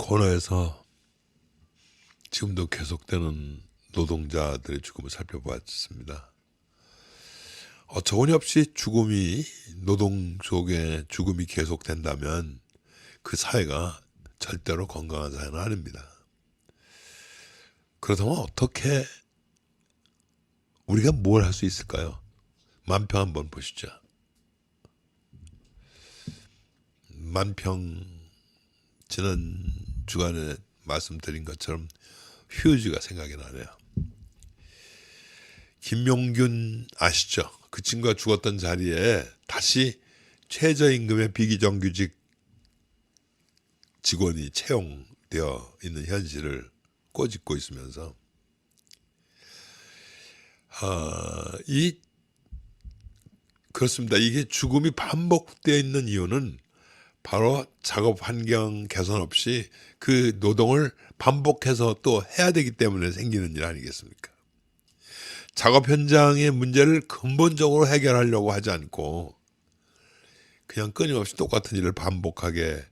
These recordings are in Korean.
코너에서 지금도 계속되는 노동자들의 죽음을 살펴보았습니다. 어처구니없이 노동 속에 죽음이 계속된다면 그 사회가 절대로 건강한 사회는 아닙니다. 그렇다면 어떻게 우리가 뭘 할 수 있을까요? 만평 한번 보시죠. 만평 지난 주간에 말씀드린 것처럼 휴지가 생각이 나네요. 김용균 아시죠? 그 친구가 죽었던 자리에 다시 최저임금의 비정규직 직원이 채용되어 있는 현실을 꼬집고 있으면서 그렇습니다. 이게 죽음이 반복되어 있는 이유는 바로 작업 환경 개선 없이 그 노동을 반복해서 또 해야 되기 때문에 생기는 일 아니겠습니까? 작업 현장의 문제를 근본적으로 해결하려고 하지 않고 그냥 끊임없이 똑같은 일을 반복하게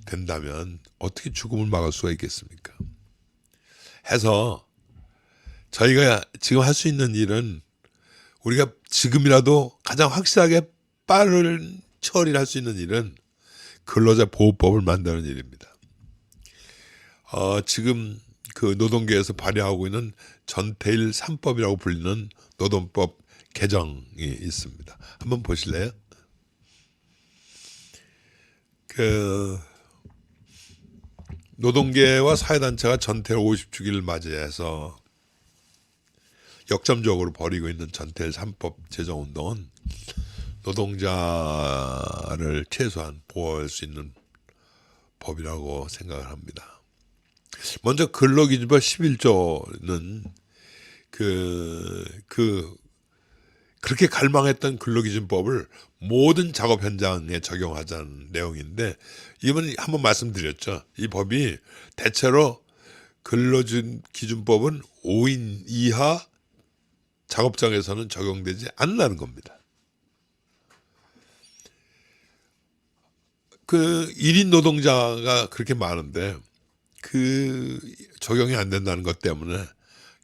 된다면 어떻게 죽음을 막을 수가 있겠습니까? 해서 저희가 지금 할 수 있는 일은 우리가 지금이라도 가장 확실하게 빠른 처리를 할 수 있는 일은 근로자 보호법을 만드는 일입니다. 지금 그 노동계에서 발의하고 있는 전태일 3법이라고 불리는 노동법 개정이 있습니다. 한번 보실래요? 노동계와 사회단체가 전태일 50주기를 맞이해서 역점적으로 벌이고 있는 전태일 3법 제정운동은 노동자를 최소한 보호할 수 있는 법이라고 생각을 합니다. 먼저 근로기준법 11조는 그렇게 갈망했던 근로기준법을 모든 작업 현장에 적용하자는 내용인데, 이번 한번 말씀드렸죠. 이 법이 대체로 근로기준법은 5인 이하 작업장에서는 적용되지 않는다는 겁니다. 1인 노동자가 그렇게 많은데 적용이 안 된다는 것 때문에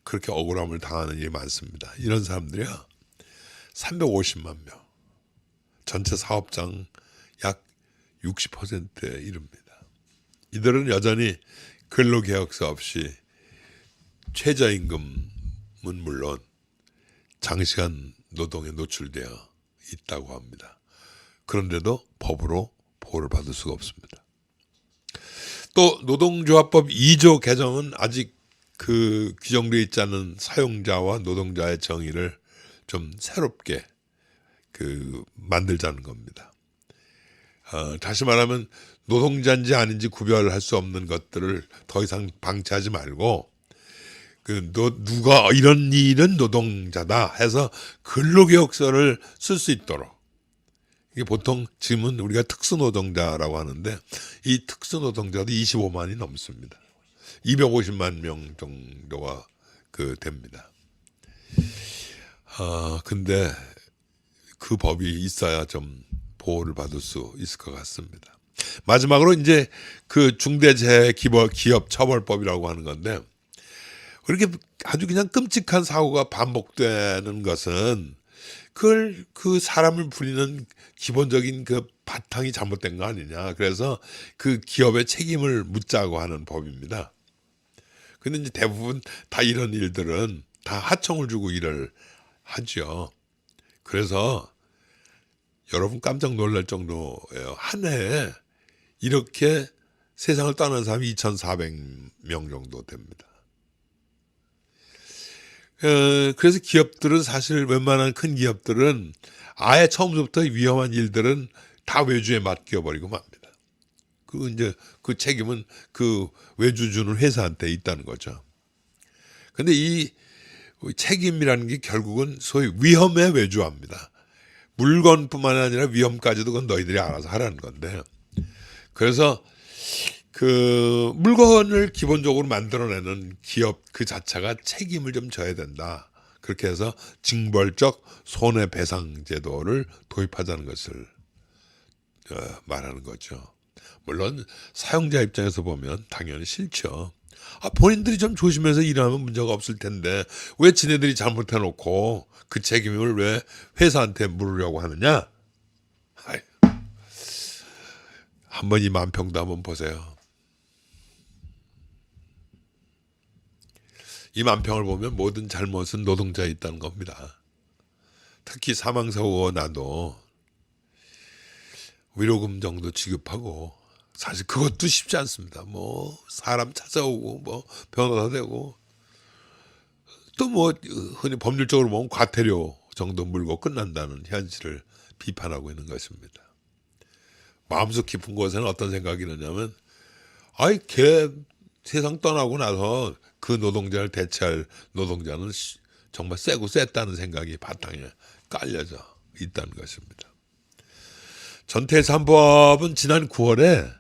그렇게 억울함을 당하는 일이 많습니다. 이런 사람들이요 350만 명, 전체 사업장 약 60%에 이릅니다. 이들은 여전히 근로계약서 없이 최저임금은 물론 장시간 노동에 노출되어 있다고 합니다. 그런데도 법으로 보호를 받을 수가 없습니다. 또 노동조합법 2조 개정은 아직 규정되어 있지 않은 사용자와 노동자의 정의를 좀 새롭게 만들자는 겁니다. 다시 말하면 노동자인지 아닌지 구별할 수 없는 것들을 더 이상 방치하지 말고 누가 이런 일은 노동자다 해서 근로계약서를 쓸 수 있도록, 이게 보통 지금은 우리가 특수노동자라고 하는데 이 특수노동자도 25만이 넘습니다. 250만 명 정도가 됩니다. 근데 그 법이 있어야 좀 보호를 받을 수 있을 것 같습니다. 마지막으로 이제 중대재해기업 처벌법이라고 하는 건데, 그렇게 아주 그냥 끔찍한 사고가 반복되는 것은 그 사람을 부리는 기본적인 바탕이 잘못된 거 아니냐. 그래서 그 기업의 책임을 묻자고 하는 법입니다. 근데 이제 대부분 다 이런 일들은 다 하청을 주고 일을 하죠. 그래서 여러분 깜짝 놀랄 정도예요. 한 해에 이렇게 세상을 떠난 사람이 2,400명 정도 됩니다. 그래서 기업들은 사실 웬만한 큰 기업들은 아예 처음부터 위험한 일들은 다 외주에 맡겨버리고 맙니다. 그 책임은 그 외주 주는 회사한테 있다는 거죠. 근데 이 책임이라는 게 결국은 소위 위험에 외주합니다. 물건뿐만 아니라 위험까지도 그건 너희들이 알아서 하라는 건데, 그래서 물건을 기본적으로 만들어내는 기업 그 자체가 책임을 좀 져야 된다. 그렇게 해서 징벌적 손해배상 제도를 도입하자는 것을 말하는 거죠. 물론 사용자 입장에서 보면 당연히 싫죠. 본인들이 좀 조심해서 일하면 문제가 없을 텐데 왜 지네들이 잘못해놓고 그 책임을 왜 회사한테 물으려고 하느냐? 아이, 한번 이 만평도 한번 보세요. 이 만평을 보면 모든 잘못은 노동자에 있다는 겁니다. 특히 사망사고가 나도 위로금 정도 지급하고 사실 그것도 쉽지 않습니다. 뭐 사람 찾아오고 뭐 변호사 되고 또 뭐 흔히 법률적으로 보면 과태료 정도 물고 끝난다는 현실을 비판하고 있는 것입니다. 마음속 깊은 곳에는 어떤 생각이 드냐면 걔 세상 떠나고 나서 그 노동자를 대체할 노동자는 정말 세고 셌다는 생각이 바탕에 깔려져 있다는 것입니다. 전태 3법은 지난 9월에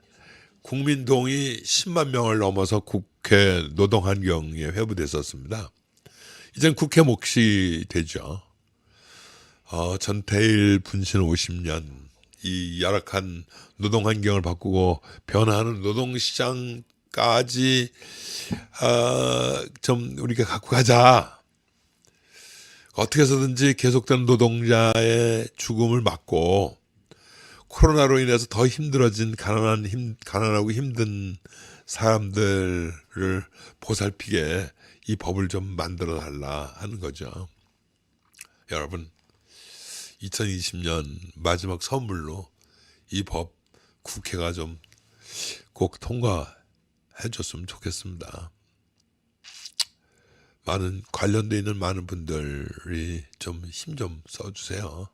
국민 동의 10만 명을 넘어서 국회 노동환경에 회부됐었습니다. 이젠 국회 몫이 되죠. 전태일 분신 50년, 이 열악한 노동환경을 바꾸고 변화하는 노동시장까지 좀 우리가 갖고 가자. 어떻게 해서든지 계속되는 노동자의 죽음을 막고 코로나로 인해서 더 힘들어진 가난하고 힘든 사람들을 보살피게 이 법을 좀 만들어 달라 하는 거죠. 여러분, 2020년 마지막 선물로 이 법 국회가 좀 꼭 통과해 줬으면 좋겠습니다. 관련돼 있는 많은 분들이 좀 힘 좀 써주세요.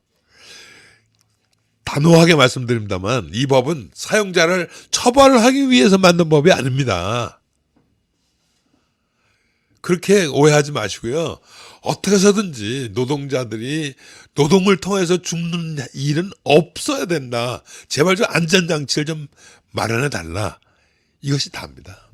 단호하게 말씀드립니다만 이 법은 사용자를 처벌하기 위해서 만든 법이 아닙니다. 그렇게 오해하지 마시고요. 어떻게 해서든지 노동자들이 노동을 통해서 죽는 일은 없어야 된다. 제발 좀 안전장치를 좀 마련해 달라. 이것이 답니다.